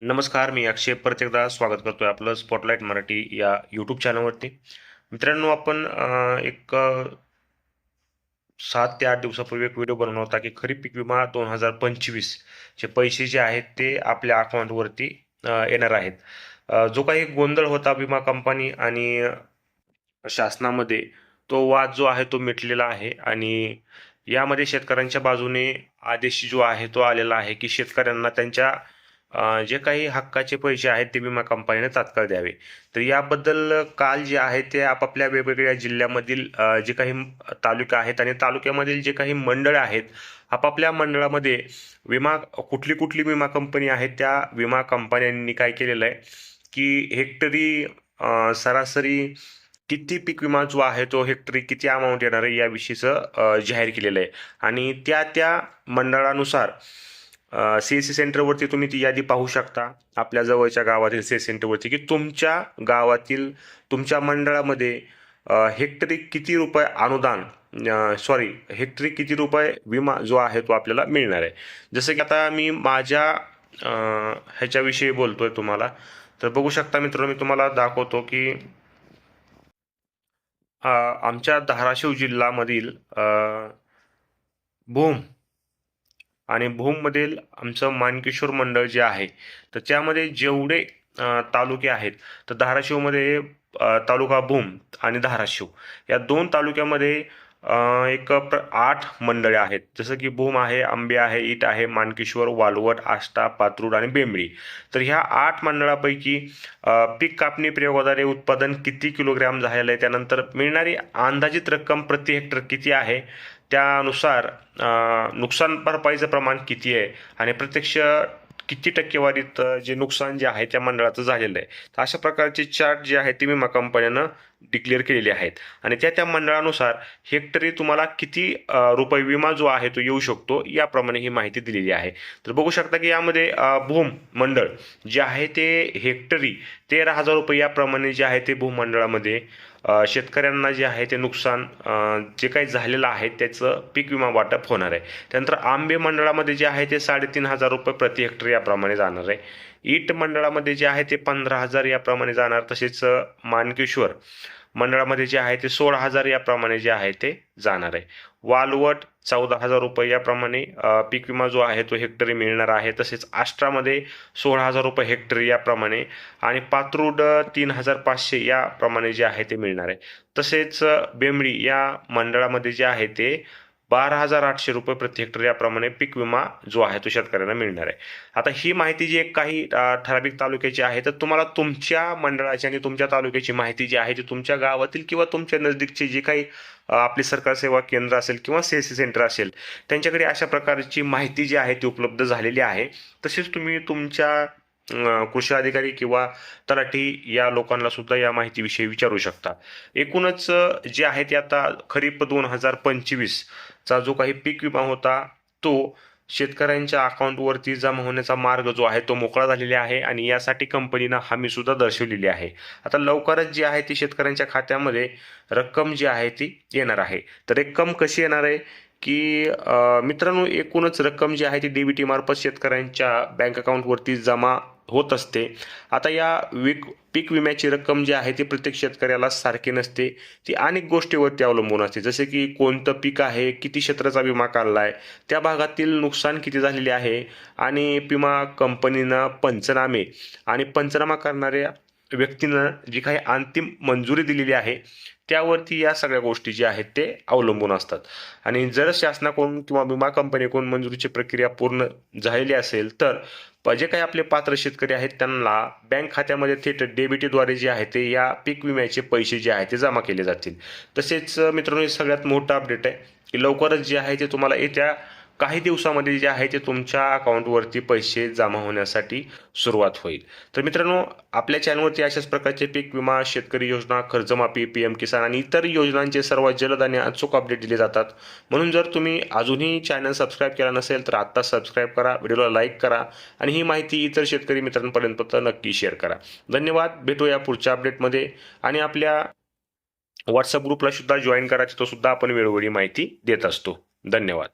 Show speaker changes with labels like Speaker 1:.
Speaker 1: नमस्कार, मी अक्षय परत एकदा स्वागत करतोय आपलं स्पॉटलाइट मराठी या यूट्यूब चॅनलवरती. मित्रांनो, आपण 7 ते 8 दिवसापूर्वी एक व्हिडिओ बनवला होता की खरीप पीक विमा 2025 चे पैसे जे आहेत ते आपल्या अकाउंटवरती येणार आहेत. जो काही गोंधळ होता विमा कंपनी आणि शासनामध्ये, तो वाद जो आहे तो मिटलेला आहे आणि यामध्ये शेतकऱ्यांच्या बाजूने आदेश जो आहे तो आलेला आहे की शेतकऱ्यांना त्यांच्या जे काही हक्काचे पैसे आहेत ते विमा कंपनीने तात्काळ द्यावे. तर याबद्दल काल जे आहे ते आपापल्या वेगवेगळ्या जिल्ह्यामधील जे काही तालुका आहेत आणि तालुक्यामधील जे काही मंडळ आहेत, आपापल्या मंडळामध्ये कुठली कुठली विमा कंपनी आहे त्या विमा कंपन्यांनी काय केलेलं आहे की हेक्टरी सरासरी किती पीक विमा जो आहे तो हेक्टरी किती अमाऊंट येणार आहे याविषयीचं जाहीर केलेलं आहे आणि त्या त्या मंडळानुसार सी सेंटरवरती तुम्ही ती यादी पाहू शकता. आपल्या जवळच्या गावातील सी सेंटरवरती की तुमच्या गावातील तुमच्या मंडळामध्ये हेक्टरी किती रुपये अनुदान हेक्टरी किती रुपये विमा जो आहे तो आपल्याला मिळणार आहे. जसं की आता मी माझ्या ह्याच्याविषयी बोलतोय तुम्हाला, तर बघू शकता मित्रांनो, मी तुम्हाला दाखवतो की आमच्या धाराशिव जिल्ह्यामधील भूम आणि भूममधील आमचं मानकेश्वर मंडळ जे आहे, तर त्यामध्ये जेवढे तालुके आहेत, तर धाराशिवमध्ये तालुका भूम आणि धाराशिव या दोन तालुक्यामध्ये 8 मंडळे आहेत. जसं की भूम आहे, आंबे आहे, ईट आहे, मानकेश्वर, वालवट, आष्टा, पात्रूड आणि बेंबळी. तर ह्या 8 मंडळापैकी पीक कापणी प्रयोगाद्वारे उत्पादन किती किलोग्रॅम झालेलं आहे, त्यानंतर मिळणारी अंदाजित रक्कम प्रति हेक्टर किती आहे, त्यानुसार नुकसान भरपाईचं प्रमाण किती आहे आणि प्रत्यक्ष किती टक्केवारीत जे नुकसान जे आहे त्या मंडळाचं झालेलं आहे. तर अशा प्रकारचे चार्ट जे आहेत ते विमा कंपन्यानं डिक्लेअर केलेले आहेत आणि त्या त्या मंडळानुसार हेक्टरी तुम्हाला किती रुपये विमा जो आहे तो येऊ शकतो याप्रमाणे ही माहिती दिलेली आहे. तर बघू शकता की यामध्ये भूम मंडळ जे आहे ते हेक्टरी 13,000 रुपये याप्रमाणे जे आहे ते भूमंडळामध्ये शेतकऱ्यांना जे आहे ते नुकसान जे काही झालेलं आहे त्याचं पीक विमा वाटप होणार आहे. त्यानंतर आंबे मंडळामध्ये जे आहे ते 3,500 रुपये प्रति हेक्टर याप्रमाणे जाणार आहे. ईट मंडळामध्ये जे आहे ते 15,000 याप्रमाणे जाणार. तसेच मानकेश्वर मंडळामध्ये जे आहे ते 16,000 याप्रमाणे जे आहे ते जाणार आहे. वालवट 14,000 रुपये याप्रमाणे पीक विमा जो आहे तो हेक्टरी मिळणार आहे. तसेच आष्ट्रामध्ये 16,000 रुपये हेक्टरी याप्रमाणे आणि पात्रूड 3,500 याप्रमाणे जे आहे ते मिळणार आहे. तसेच बेंबळी या मंडळामध्ये जे आहे ते 12,800 रुपये प्रति हेक्टर याप्रमाणे पीक विमा जो आहे तो शेतकऱ्यांना मिळणार आहे. आता ही माहिती जी काही ठराविक तालुक्याची आहे, तर तुम्हाला तुमच्या मंडळाची आणि तुमच्या तालुक्याची माहिती जी आहे ती तुमच्या गावातील किंवा तुमच्या नजदीकची जी काही आपली सरकार सेवा केंद्र असेल किंवा सीएससी सेंटर असेल, त्यांच्याकडे अशा प्रकारची माहिती जी आहे ती उपलब्ध झालेली आहे. तसेच तुम्ही तुमच्या कृषी अधिकारी किंवा तलाठी या लोकांना सुद्धा या माहितीविषयी विचारू शकता. एकूणच जे आहे ते आता खरीप 2025 चा जो काही पीक विमा होता तो शेतकऱ्यांच्या अकाउंटवरती जमा होण्याचा मार्ग जो आहे तो मोकळा झालेला आहे आणि यासाठी कंपनीनं हमी सुद्धा दर्शवलेली आहे. आता लवकरच जी आहे ती शेतकऱ्यांच्या खात्यामध्ये रक्कम जी आहे ती येणार आहे. तर रक्कम कशी येणार आहे की मित्रांनो, एकूणच रक्कम जी आहे ती डीबीटी मार्फत शेतकऱ्यांच्या बँक अकाउंटवरती जमा होत असते. आता या पीक विम्याची रक्कम जी आहे ती प्रत्येक शेतकऱ्याला सारखी नसते. ती अनेक गोष्टीवरती अवलंबून असते. जसे की कोणतं पीक आहे, किती क्षेत्राचा विमा काढलाय, त्या भागातील नुकसान किती झालेले आहे आणि विमा कंपनीनं पंचनामे आणि पंचनामा करणाऱ्या व्यक्तीनं जी काही अंतिम मंजुरी दिलेली आहे त्यावरती या सगळ्या गोष्टी ज्या आहेत ते अवलंबून असतात. आणि जर शासनाकडून किंवा विमा कंपनीकडून मंजुरीची प्रक्रिया पूर्ण झालेली असेल तर जे काही आपले पात्र शेतकरी आहेत त्यांना बँक खात्यामध्ये थेट डेबिटीद्वारे जे आहे ते या पीक विम्याचे पैसे जे आहेत ते जमा केले जातील. तसेच मित्रांनो, सगळ्यात मोठं अपडेट आहे की लवकरच जे आहे ते तुम्हाला येत्या काही दिवसामध्ये जे आहे ते तुमच्या अकाउंटवरती पैसे जमा होण्यासाठी सुरुवात होईल. तर मित्रांनो, आपल्या चॅनलवरती अशाच प्रकारचे पीक विमा, शेतकरी योजना, कर्जमाफी, PM किसान आणि इतर योजनांचे सर्वात जलद आणि अचूक अपडेट दिले जातात. म्हणून जर तुम्ही अजूनही चॅनल सबस्क्राईब केला नसेल तर आत्ता सबस्क्राईब करा, व्हिडिओला लाईक करा आणि ही माहिती इतर शेतकरी मित्रांपर्यंत नक्की शेअर करा. धन्यवाद. भेटूया पुढच्या अपडेटमध्ये आणि आपल्या व्हॉट्सअप ग्रुपला सुद्धा जॉईन करा, तिथं सुद्धा आपण वेळोवेळी माहिती देत असतो. धन्यवाद.